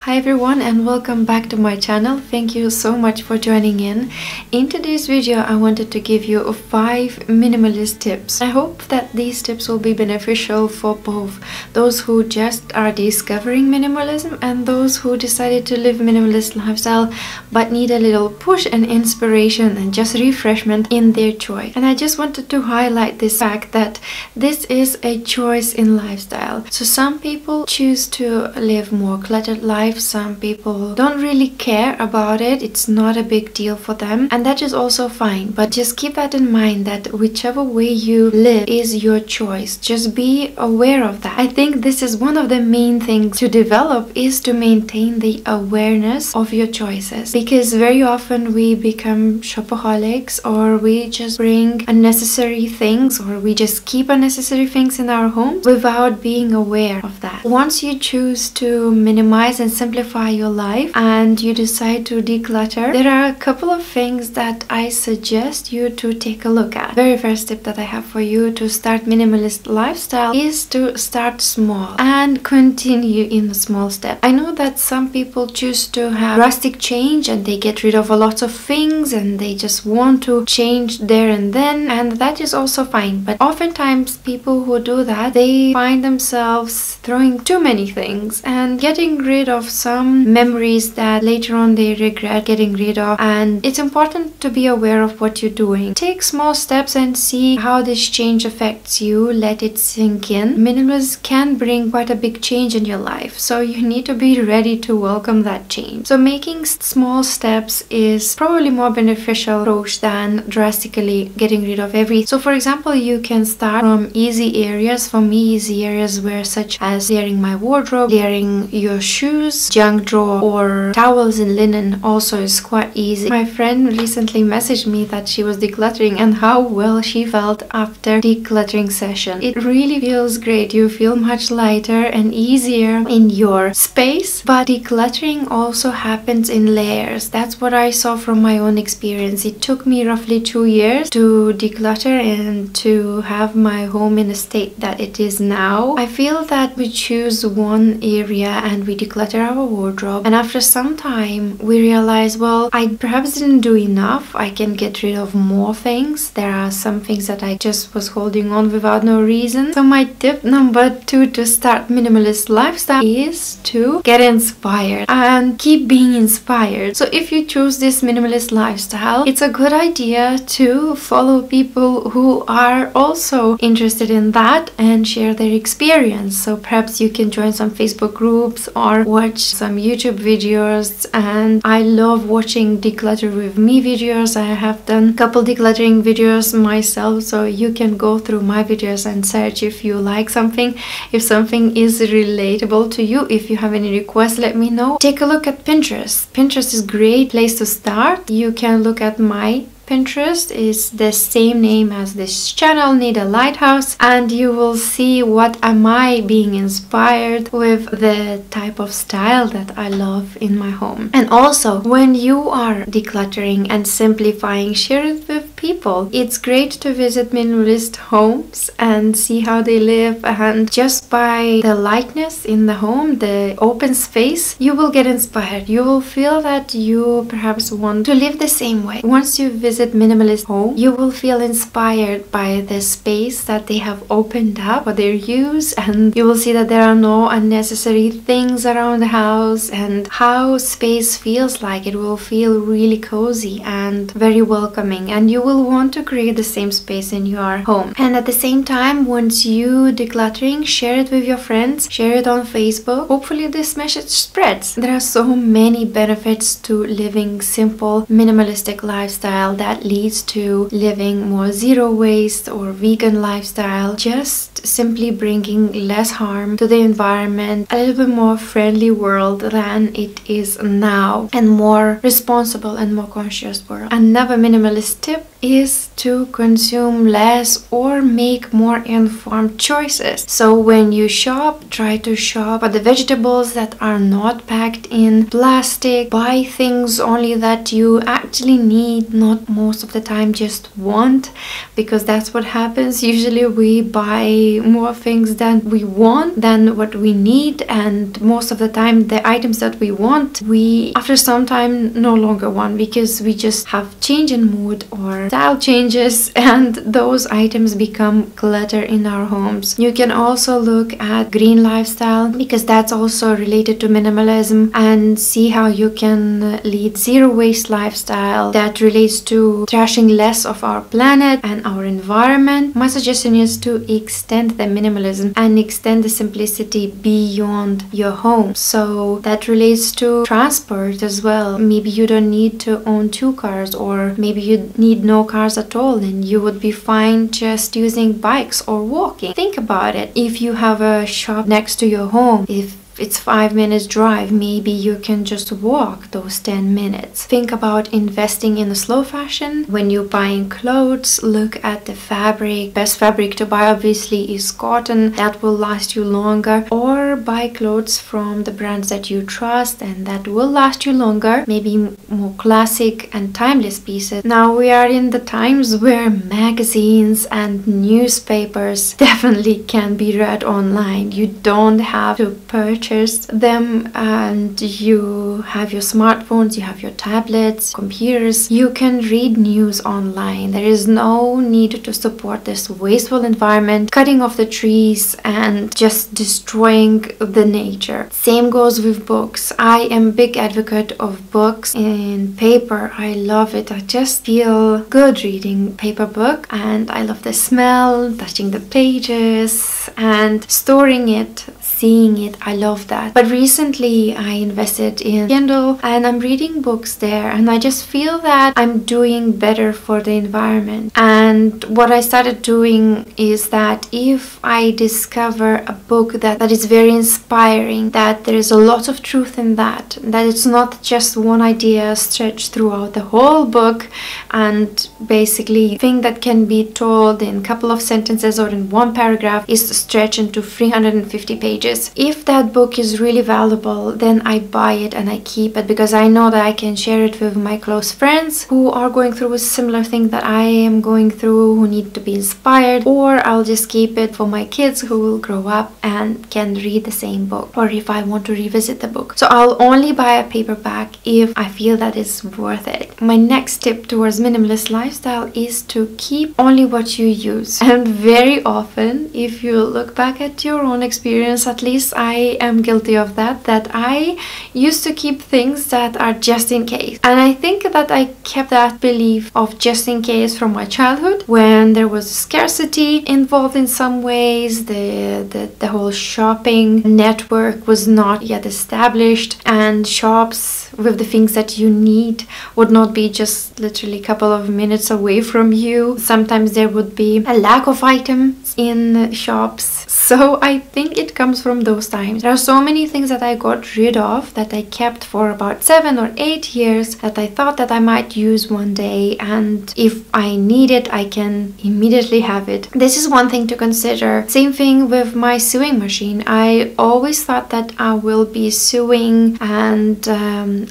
Hi everyone and welcome back to my channel. Thank you so much for joining in. In today's video I wanted to give you 5 minimalist tips. I hope that these tips will be beneficial for both those who just are discovering minimalism and those who decided to live minimalist lifestyle but need a little push and inspiration and just refreshment in their choice. And I just wanted to highlight this fact that this is a choice in lifestyle. So some people choose to live more cluttered life. Some people don't really care about it. It's not a big deal for them, and that is also fine. But just keep that in mind that whichever way you live is your choice. Just be aware of that. I think this is one of the main things to develop, is to maintain the awareness of your choices, because very often we become shopaholics, or we just bring unnecessary things, or we just keep unnecessary things in our homes without being aware of that. Once you choose to minimize and simplify your life and you decide to declutter, there are a couple of things that I suggest you to take a look at. Very first tip that I have for you to start minimalist lifestyle is to start small and continue in a small step. I know that some people choose to have drastic change and they get rid of a lot of things and they just want to change there and then, and that is also fine. But oftentimes people who do that, they find themselves throwing too many things and getting rid of some memories that later on they regret getting rid of. And it's important to be aware of what you're doing. Take small steps and see how this change affects you. Let it sink in. Minimalism can bring quite a big change in your life, so you need to be ready to welcome that change. So making small steps is probably more beneficial approach than drastically getting rid of everything. So for example, you can start from easy areas. For me, easy areas were such as clearing my wardrobe, clearing your shoes, junk drawer, or towels and linen also is quite easy. My friend recently messaged me that she was decluttering and how well she felt after decluttering session. It really feels great. You feel much lighter and easier in your space, but decluttering also happens in layers. That's what I saw from my own experience. It took me roughly 2 years to declutter and to have my home in a state that it is now. I feel that we choose one area and we declutter our wardrobe, and after some time we realize, well, I perhaps didn't do enough. I can get rid of more things. There are some things that I just was holding on without no reason. So my tip number 2 to start minimalist lifestyle is to get inspired and keep being inspired. So if you choose this minimalist lifestyle, it's a good idea to follow people who are also interested in that and share their experience. So perhaps you can join some Facebook groups or watch some YouTube videos. And I love watching declutter with me videos. I have done a couple decluttering videos myself, so you can go through my videos and search if you like something, if something is relatable to you. If you have any requests, let me know. Take a look at Pinterest. Pinterest is a great place to start. You can look at my Pinterest, is the same name as this channel, Need a Lighthouse, and you will see what am I being inspired with, the type of style that I love in my home. And also, when you are decluttering and simplifying, share it with people. It's great to visit minimalist homes and see how they live, and just by the lightness in the home, the open space, you will get inspired. You will feel that you perhaps want to live the same way. Once you visit minimalist home, you will feel inspired by the space that they have opened up for their use, and you will see that there are no unnecessary things around the house, and how space feels like. It will feel really cozy and very welcoming, and you will want to create the same space in your home. And at the same time, once you decluttering, share it with your friends, share it on Facebook. Hopefully this message spreads. There are so many benefits to living simple minimalistic lifestyle that leads to living more zero waste or vegan lifestyle, just simply bringing less harm to the environment, a little bit more friendly world than it is now, and more responsible and more conscious world. Another minimalist tip is to consume less or make more informed choices. So when you shop, try to shop for the vegetables that are not packed in plastic. Buy things only that you actually need, not most of the time just want, because that's what happens. Usually we buy more things than we want than what we need, and most of the time the items that we want, we after some time no longer want, because we just have change in mood or style changes, and those items become clutter in our homes. You can also look at green lifestyle, because that's also related to minimalism, and see how you can lead zero waste lifestyle that relates to trashing less of our planet and our environment. My suggestion is to extend the minimalism and extend the simplicity beyond your home. So that relates to transport as well. Maybe you don't need to own 2 cars, or maybe you need no cars at all, and you would be fine just using bikes or walking. Think about it. If you have a shop next to your home, if it's 5 minutes drive, maybe you can just walk those 10 minutes. Think about investing in a slow fashion. When you're buying clothes, look at the fabric. Best fabric to buy obviously is cotton. That will last you longer. Or buy clothes from the brands that you trust and that will last you longer. Maybe more classic and timeless pieces. Now we are in the times where magazines and newspapers definitely can be read online. You don't have to purchase them, and you have your smartphones, you have your tablets, computers. You can read news online. There is no need to support this wasteful environment, cutting off the trees and just destroying the nature. Same goes with books. I am a big advocate of books in paper. I love it. I just feel good reading paper book, and I love the smell, touching the pages and storing it, seeing it. I love that. But recently I invested in Kindle and I'm reading books there, and I just feel that I'm doing better for the environment. And what I started doing is that if I discover a book that is very inspiring, that there is a lot of truth in that it's not just one idea stretched throughout the whole book, and basically thing that can be told in a couple of sentences or in one paragraph is stretched into 350 pages. If that book is really valuable, then I buy it and I keep it, because I know that I can share it with my close friends who are going through a similar thing that I am going through, who need to be inspired, or I'll just keep it for my kids who will grow up and can read the same book, or if I want to revisit the book. So I'll only buy a paperback if I feel that it's worth it. My next tip towards minimalist lifestyle is to keep only what you use. And very often, if you look back at your own experience, at least I am guilty of that I used to keep things that are just in case. And I think that I kept that belief of just in case from my childhood, when there was scarcity involved in some ways. The whole shopping network was not yet established, and shops with the things that you need would not be just literally a couple of minutes away from you. Sometimes there would be a lack of items in shops. So I think it comes from those times. There are so many things that I got rid of, that I kept for about 7 or 8 years, that I thought that I might use one day, and if I need it, I can immediately have it. This is one thing to consider. Same thing with my sewing machine. I always thought that I will be sewing, and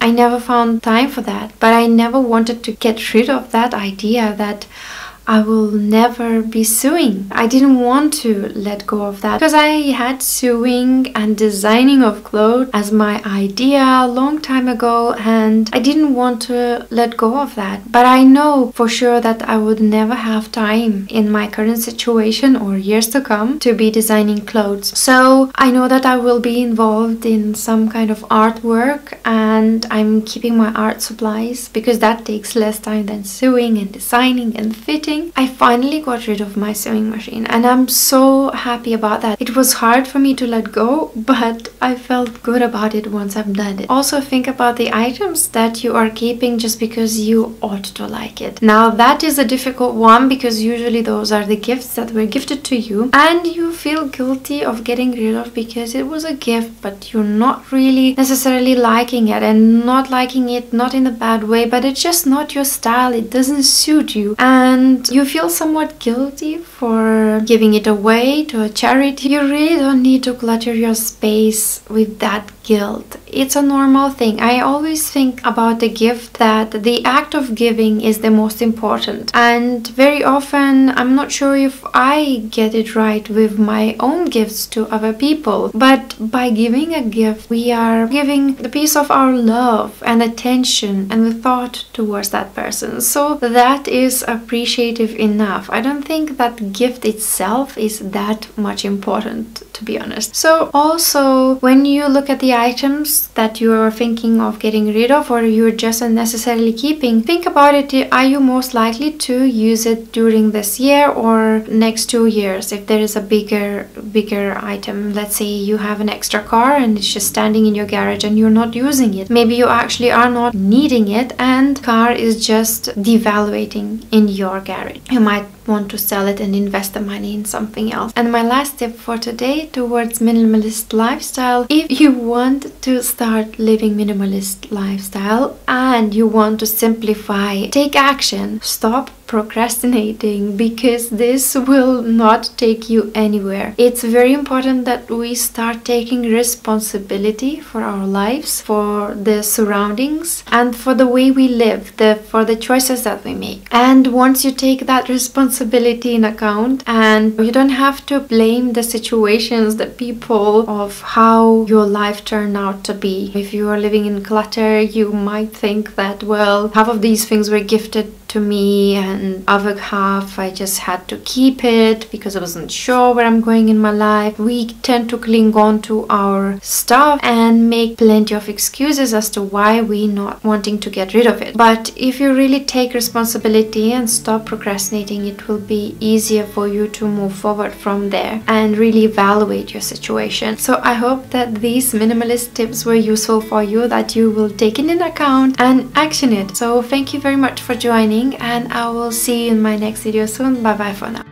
I never found time for that. But I never wanted to get rid of that idea that I will never be sewing. I didn't want to let go of that, because I had sewing and designing of clothes as my idea a long time ago, and I didn't want to let go of that. But I know for sure that I would never have time in my current situation or years to come to be designing clothes. So I know that I will be involved in some kind of artwork, and I'm keeping my art supplies, because that takes less time than sewing and designing and fitting. sewing, I finally got rid of my sewing machine, and I'm so happy about that. It was hard for me to let go, but I felt good about it once I've done it. Also, think about the items that you are keeping just because you ought to like it. Now that is a difficult one, because usually those are the gifts that were gifted to you and you feel guilty of getting rid of because it was a gift, but you're not really necessarily liking it, and not liking it not in a bad way, but it's just not your style. It doesn't suit you, and you feel somewhat guilty for giving it away to a charity. You really don't need to clutter your space with that guilt. It's a normal thing. I always think about the gift that the act of giving is the most important, and very often I'm not sure if I get it right with my own gifts to other people, but by giving a gift we are giving the piece of our love and attention and the thought towards that person, so that is appreciative enough. I don't think that gift itself is that much important, to be honest. So also, when you look at the items that you are thinking of getting rid of, or you're just unnecessarily keeping, think about it. Are you most likely to use it during this year or next 2 years? If there is a bigger item, let's say you have an extra car and it's just standing in your garage and you're not using it, maybe you actually are not needing it and car is just devaluating in your garage. You might want to sell it and invest the money in something else. And my last tip for today towards minimalist lifestyle: if you want to start living minimalist lifestyle and you want to simplify, take action. Stop procrastinating, because this will not take you anywhere. It's very important that we start taking responsibility for our lives, for the surroundings, and for the way we live, for the choices that we make. And once you take that responsibility in account, and you don't have to blame the situations, the people, of how your life turned out to be. If you are living in clutter, you might think that, well, half of these things were gifted to me and other half I just had to keep it because I wasn't sure where I'm going in my life. We tend to cling on to our stuff and make plenty of excuses as to why we're not wanting to get rid of it. But if you really take responsibility and stop procrastinating, it will be easier for you to move forward from there and really evaluate your situation. So I hope that these minimalist tips were useful for you, that you will take it into account and action it. So thank you very much for joining, and I will see you in my next video soon. Bye bye for now.